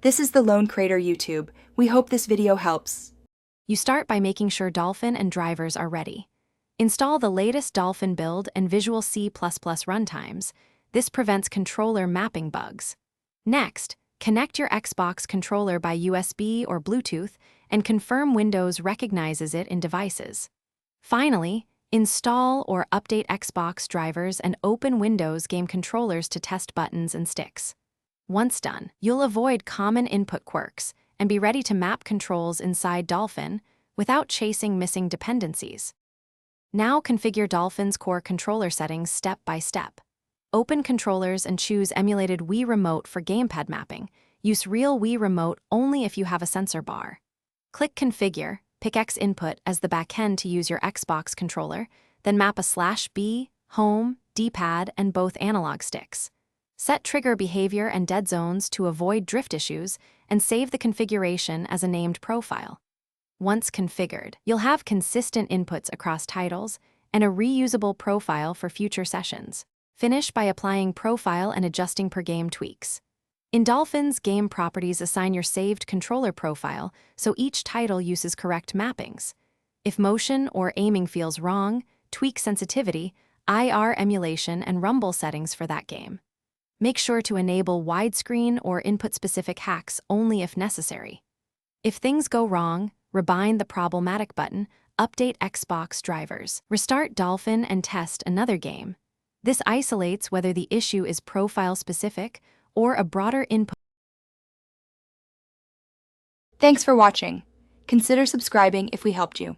This is the Lone Crater YouTube. We hope this video helps. You start by making sure Dolphin and drivers are ready. Install the latest Dolphin build and Visual C++ runtimes. This prevents controller mapping bugs. Next, connect your Xbox controller by USB or Bluetooth and confirm Windows recognizes it in devices. Finally, install or update Xbox drivers and open Windows game controllers to test buttons and sticks. Once done, you'll avoid common input quirks and be ready to map controls inside Dolphin without chasing missing dependencies. Now configure Dolphin's core controller settings step by step. Open controllers and choose emulated Wii Remote for gamepad mapping. Use real Wii Remote only if you have a sensor bar. Click Configure, pick X input as the backend to use your Xbox controller, then map a /B, home, D-pad, and both analog sticks. Set trigger behavior and dead zones to avoid drift issues, and save the configuration as a named profile. Once configured, you'll have consistent inputs across titles and a reusable profile for future sessions. Finish by applying profile and adjusting per game tweaks. In Dolphin's game properties, assign your saved controller profile so each title uses correct mappings. If motion or aiming feels wrong, tweak sensitivity, IR emulation, and rumble settings for that game. Make sure to enable widescreen or input-specific hacks only if necessary. If things go wrong, rebind the problematic button, update Xbox drivers, restart Dolphin, and test another game. This isolates whether the issue is profile-specific or a broader input. Thanks for watching. Consider subscribing if we helped you.